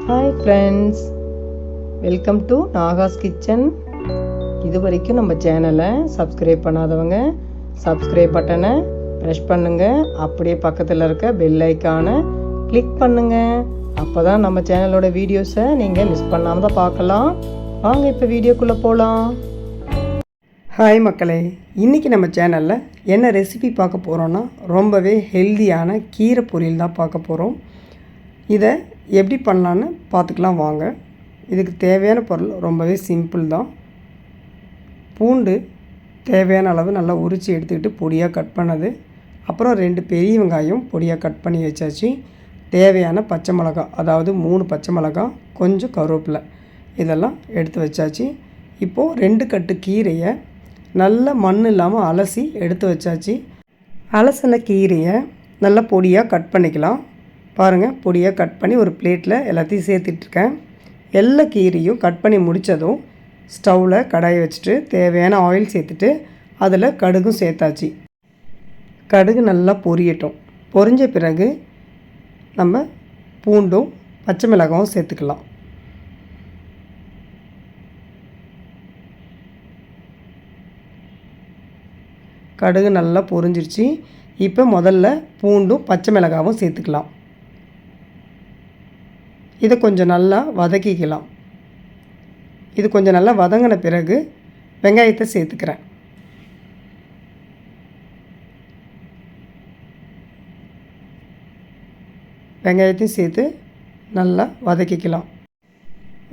Hi friends, welcome to Nahash kitchen. இது வரைக்கும் நம்ம சேனலை சப்ஸ்கிரைப் பண்ணாதவங்க சப்ஸ்கிரைப் பட்டனை ப்ரெஸ் பண்ணுங்கள். அப்படியே பக்கத்தில் இருக்க பெல் ஐக்கானை கிளிக் பண்ணுங்கள். அப்போ தான் நம்ம சேனலோட வீடியோஸை நீங்கள் மிஸ் பண்ணாமல் தான் பார்க்கலாம். வாங்க இப்போ வீடியோக்குள்ளே போகலாம். ஹாய் மக்களே, இன்றைக்கி நம்ம சேனலில் என்ன ரெசிபி பார்க்க போகிறோன்னா ரொம்பவே ஹெல்தியான கீரை பொரியல் தான் பார்க்க போகிறோம். இதை எப்படி பண்ணலான்னு பார்த்துக்கலாம் வாங்க. இதுக்கு தேவையான பொருள் ரொம்பவே சிம்பிள் தான். பூண்டு தேவையான அளவு நல்லா உரித்து எடுத்துக்கிட்டு பொடியாக கட் பண்ணது, அப்புறம் 2 பெரிய வெங்காயம் பொடியாக கட் பண்ணி வச்சாச்சு. தேவையான பச்சை மிளகாய், அதாவது 3 பச்சை மிளகாய், கொஞ்சம் கருவேப்பிலை, இதெல்லாம் எடுத்து வச்சாச்சு. இப்போது 2 கட்டு கீரையை நல்லா மண் இல்லாமல் அலசி எடுத்து வச்சாச்சு. அலசின கீரையை நல்லா பொடியாக கட் பண்ணிக்கலாம். பாருங்கள், பொடியாக கட் பண்ணி ஒரு பிளேட்டில் எல்லாத்தையும் சேர்த்துட்ருக்கேன். எல்லா கீரையும் கட் பண்ணி முடித்ததும் ஸ்டவ்வில் கடாயை வச்சுட்டு தேவையான ஆயில் சேர்த்துட்டு அதில் கடுகும் சேர்த்தாச்சு. கடுகு நல்லா பொரியட்டும். பொரிஞ்ச பிறகு நம்ம பூண்டும் பச்சை மிளகாயும் சேர்த்துக்கலாம். கடுகு நல்லா பொரிஞ்சிருச்சு. இப்போ முதல்ல பூண்டும் பச்சை மிளகாவும் சேர்த்துக்கலாம். இதை கொஞ்சம் நல்லா வதக்கிக்கலாம். இது கொஞ்சம் நல்லா வதங்கின பிறகு வெங்காயத்தை சேர்த்துக்கிறேன். வெங்காயத்தையும் சேர்த்து நல்லா வதக்கிக்கலாம்.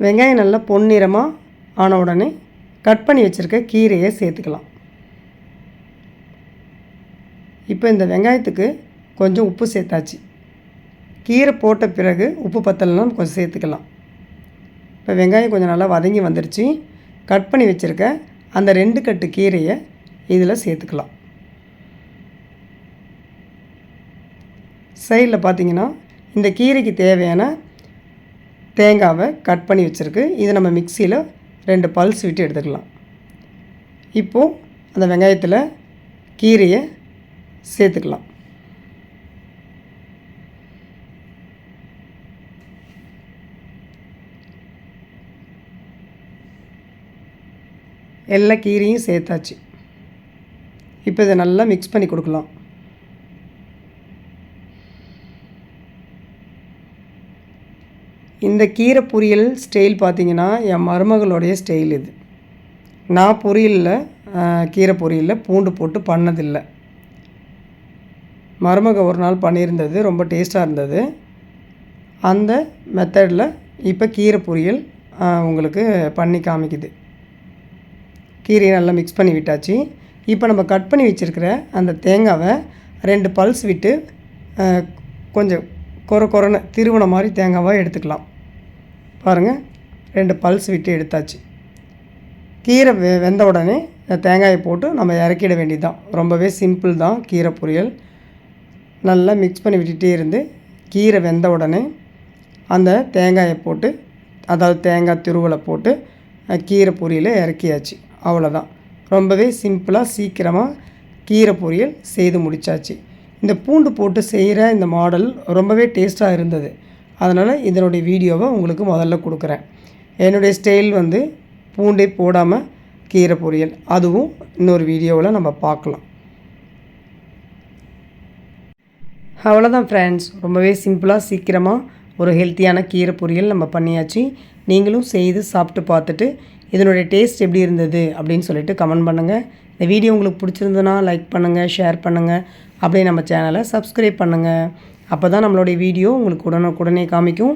வெங்காயம் நல்லா பொன்னிறமாக ஆன உடனே கட் பண்ணி வச்சுருக்க கீரையை சேர்த்துக்கலாம். இப்போ இந்த வெங்காயத்துக்கு கொஞ்சம் உப்பு சேர்த்தாச்சு. கீரை போட்ட பிறகு உப்பு பத்தலைன்னா கொஞ்சம் சேர்த்துக்கலாம். இப்போ வெங்காயம் கொஞ்சம் நல்லா வதங்கி வந்துடுச்சு. கட் பண்ணி வச்சுருக்க அந்த 2 கட்டு கீரையை இதில் சேர்த்துக்கலாம். சைடில் பார்த்திங்கன்னா இந்த கீரைக்கு தேவையான தேங்காவை கட் பண்ணி வச்சுருக்கு. இதை நம்ம மிக்சியில் 2 பல்ஸ் விட்டு எடுத்துக்கலாம். இப்போது அந்த வெங்காயத்தில் கீரையை சேர்த்துக்கலாம். எல்லா கீரையும் சேர்த்தாச்சு. இப்போ இதை நல்லா மிக்ஸ் பண்ணி கொடுக்கலாம். இந்த கீரை பொரியல் ஸ்டைல் பார்த்திங்கன்னா என் மருமகளுடைய ஸ்டைல் இது. நான் கீரை பொரியலில் பூண்டு போட்டு பண்ணதில்லை. மருமக ஒரு நாள் பண்ணியிருந்தது, ரொம்ப டேஸ்ட்டாக இருந்தது. அந்த மெத்தடில் இப்போ கீரை பொரியல் உங்களுக்கு பண்ணி காமிக்குது. கீரையை நல்லா மிக்ஸ் பண்ணி விட்டாச்சு. இப்போ நம்ம கட் பண்ணி வச்சுருக்கிற அந்த தேங்காவை 2 பல்ஸ் விட்டு கொஞ்சம் கொரன்னு திருவன மாதிரி தேங்காவாக எடுத்துக்கலாம். பாருங்கள், 2 பல்ஸ் விட்டு எடுத்தாச்சு. கீரை வெந்த உடனே தேங்காயை போட்டு நம்ம இறக்கிட வேண்டியது. ரொம்பவே சிம்பிள் தான் கீரை பொரியல். நல்லா மிக்ஸ் பண்ணி விட்டுகிட்டே இருந்து கீரை வெந்த உடனே அந்த தேங்காயை போட்டு, அதாவது தேங்காய் துருவலை போட்டு கீரை பொரியலை இறக்கியாச்சு. அவ்வளோதான். ரொம்பவே சிம்பிளாக சீக்கிரமாக கீரை பொரியல் செய்து முடித்தாச்சு. இந்த பூண்டு போட்டு செய்கிற இந்த மாடல் ரொம்பவே டேஸ்ட்டாக இருந்தது. அதனால் இதனுடைய வீடியோவை உங்களுக்கு முதல்ல கொடுக்குறேன். என்னுடைய ஸ்டைல் பூண்டே போடாமல் கீரை பொரியல், அதுவும் இன்னொரு வீடியோவில் நம்ம பார்க்கலாம். அவ்வளோதான் ஃப்ரெண்ட்ஸ், ரொம்பவே சிம்பிளாக சீக்கிரமாக ஒரு ஹெல்த்தியான கீரை பொரியல் நம்ம பண்ணியாச்சு. நீங்களும் செய்து சாப்பிட்டு பார்த்துட்டு இதனுடைய டேஸ்ட் எப்படி இருந்தது அப்படின்னு சொல்லிட்டு கமெண்ட் பண்ணுங்கள். இந்த வீடியோ உங்களுக்கு பிடிச்சிருந்ததுன்னா லைக் பண்ணுங்கள், ஷேர் பண்ணுங்கள், அப்படியே நம்ம சேனலை சப்ஸ்கிரைப் பண்ணுங்கள். அப்போ தான் நம்மளுடைய வீடியோ உங்களுக்கு உடனே காமிக்கும்.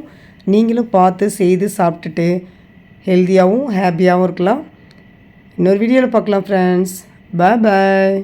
நீங்களும் பார்த்து செய்து சாப்பிட்டுட்டு ஹெல்த்தியாகவும் ஹாப்பியாகவும் இருக்கலாம். இன்னொரு வீடியோவில் பார்க்கலாம் ஃப்ரெண்ட்ஸ். பாய்.